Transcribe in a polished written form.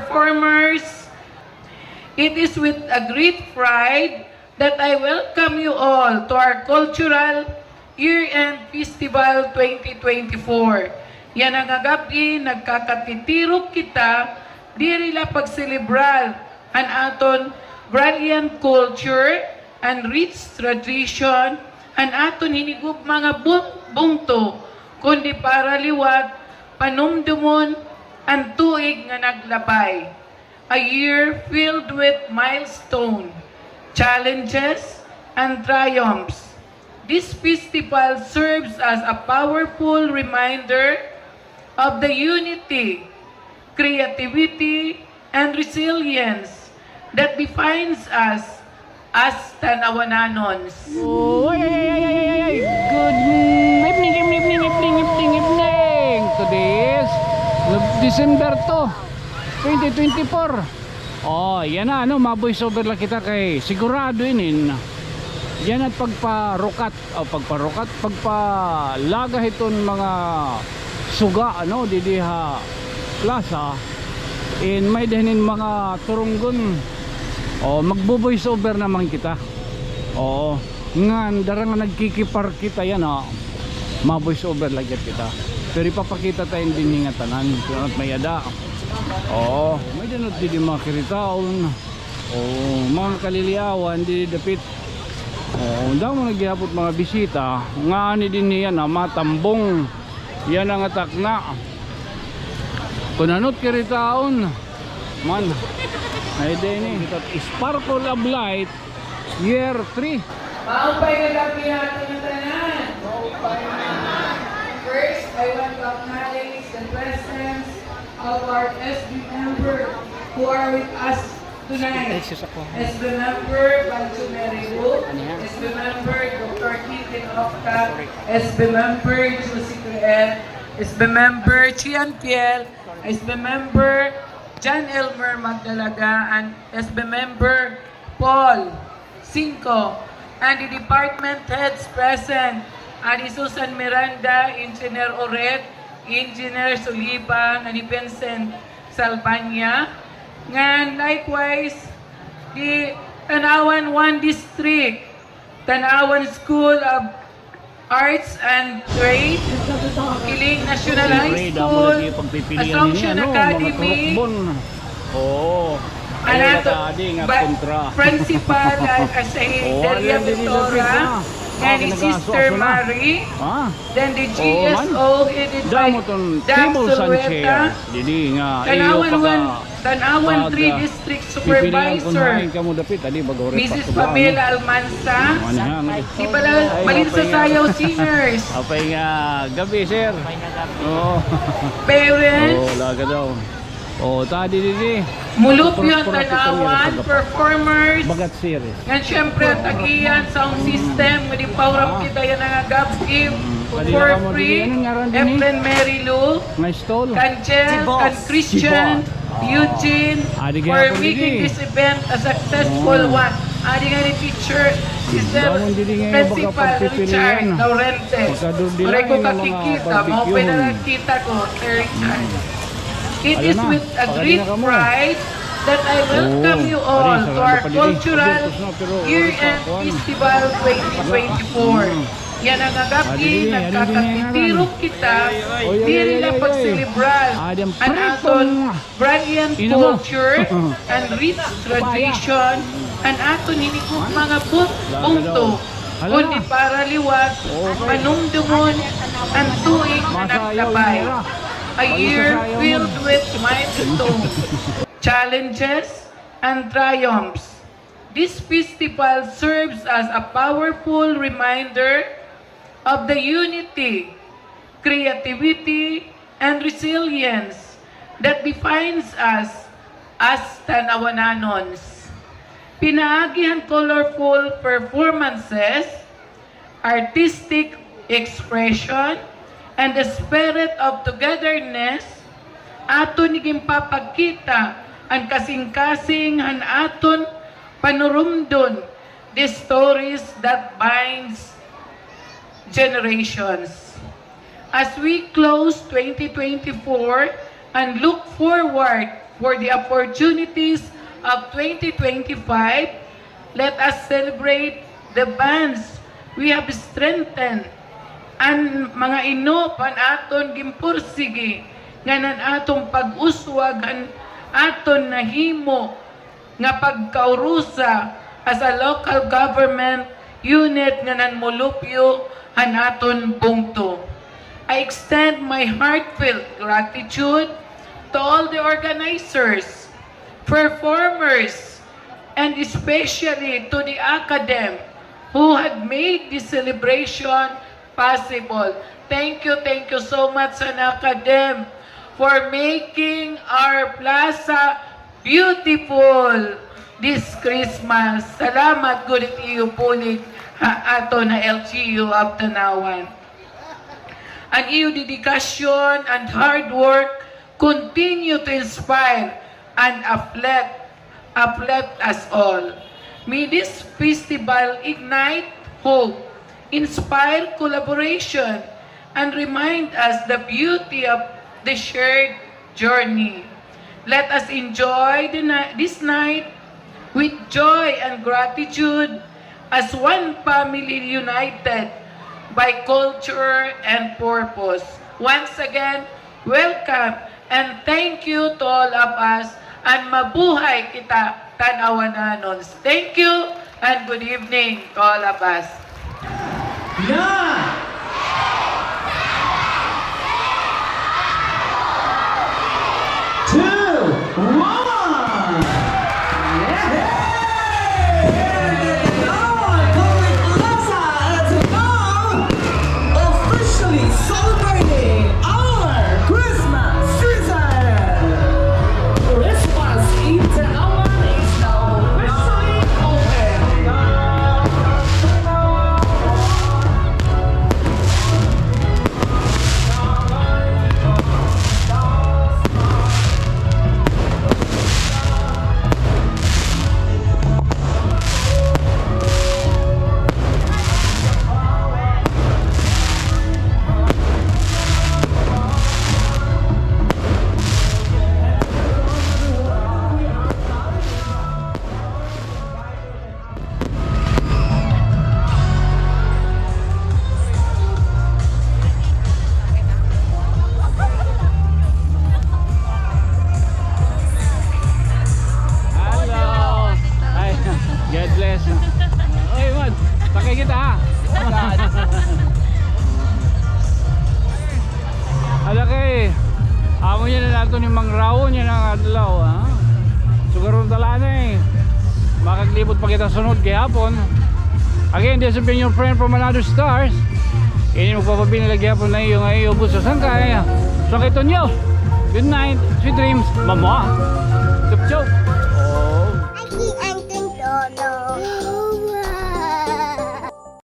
performers, it is with a great pride that I welcome you all to our Cultural Year-End Festival 2024. Yan ang agabi, nagkakatitirok kita, dirila pagselebrar ang aton brilliant culture and rich tradition, ang aton hinigup mga bungto, kundi para liwat, panumdumon, ang tuig nga naglabay. A year filled with milestone, challenges, and triumphs. This festival serves as a powerful reminder of the unity, creativity, and resilience that defines us as Tanawananons. Oh, good evening. Today is December 2, 2024. Oh, yan na, ma-voice over lang kita kay sigurado inin. Yan at pagparukat, pagpalaga iton mga suga, didiha plaza, in may dahin mga turunggon. Oh, magbo-voice over naman kita. Oh, nga darang nagkikipar kita yan, ma-voice over lagi kita. Pero ipapakita tayong diningatanan at may ada. Oh, may dinot di mga kiritaon. Oh, mga kaliliawan di dapit. Oh, daw mo naghihapot mga bisita. Nga ni din niya matambong. Yan ang atak na. Kunanot kiritaon. Man. Ay din Sparkle of Light Year 3. Maupay na gabi natin ang tanan. First, I want to acknowledge the presence of our SB member who are with us tonight. SB member Bancho Merigo, SB member Dr. Ethan Octa, SB member Josie Creed, SB member Chian Kiel, SB member John Elmer Magdalaga, and SB member Paul Cinco, and the department heads present, Ani Susan Miranda, Engineer Oret, Engineer Suliban, and Vincent Salbanya. And likewise, the Tanawan 1 District, Tanawan School of Arts and Trade, Kiling National High School, Assumption Academy, Principal Asahin Delia Victoria, and his sister Marie, then the GSO headed by Dax Solueta, Tanawan 3 District Supervisor, Mrs. Pamela Almansa, di pala Balin sa Sayaw Seniors, apay nga gabi sir. parents, laga daw. Tadi didi. Mulupyon Tanawan, performers, Bagat series. and syempre tagiyan sound system, with the power of kita yan ang agabskim, for free, Efren Mary Lou, Kanjel, and Christian, Eugene, for making this event a successful one. Adi nga ni teacher, Principal Richard Laurente. Maray ko kakikita, maupay na nakita ko, Sir Richard. It is with a great pride that I welcome you all to our Cultural Year-End Festival 2024. Yan ang agabi, nagkakatitirok kita, diri lang pagselebrar ang aton brilliant culture and rich tradition, ang aton hinigup mga bungto, kundi para liwat, panumdumon, ang tuig na naglabay. A year filled with milestones, challenges, and triumphs. This festival serves as a powerful reminder of the unity, creativity, and resilience that defines us as Tanawananons. Pinaagihan colorful performances, artistic expression, and the spirit of togetherness, aton niging papagkita ang kasing-kasing han aton panurumdon the stories that binds generations. As we close 2024 and look forward for the opportunities of 2025. Let us celebrate the bonds we have strengthened ang mga ino pan aton gimpursige nganan atong pag-uswag ang aton nahimo nga pagkaurusa as a local government unit nganan molupyo ang aton pungto. I extend my heartfelt gratitude to all the organizers, performers, and especially to the academic who had made this celebration possible. Thank you so much, an academic, for making our plaza beautiful this Christmas. Salamat gud iyo punit ato na LGU of Tanawan. Ang iyo dedikasyon and hard work continue to inspire and uplift us all. May this festival ignite hope, inspire collaboration, and remind us the beauty of the shared journey. Let us enjoy this night with joy and gratitude as one family united by culture and purpose. Once again, welcome and thank you to all of us, and mabuhay kita Tanawananons. Thank you and good evening to all of us. Yeah! Two, one! Yeah! Here we go! Public Plaza at now officially celebrating our Christmas season! Christmas in Tanawan is now officially open! Hello! Ay, God bless. Oy, man, sakay kita ha. Ala kay, amo niya na nato ni Mang Raon niya ng adlaw ha. Sugaron tala na eh. Makaglibot pa kita sunod kay hapon. Again, this has been your friend from Manado Stars. Ini magpapabinilagi hapon na iyo ngayon ubos sa sangkay. So kay Tonyo, good night, sweet dreams, mama. Chup chup.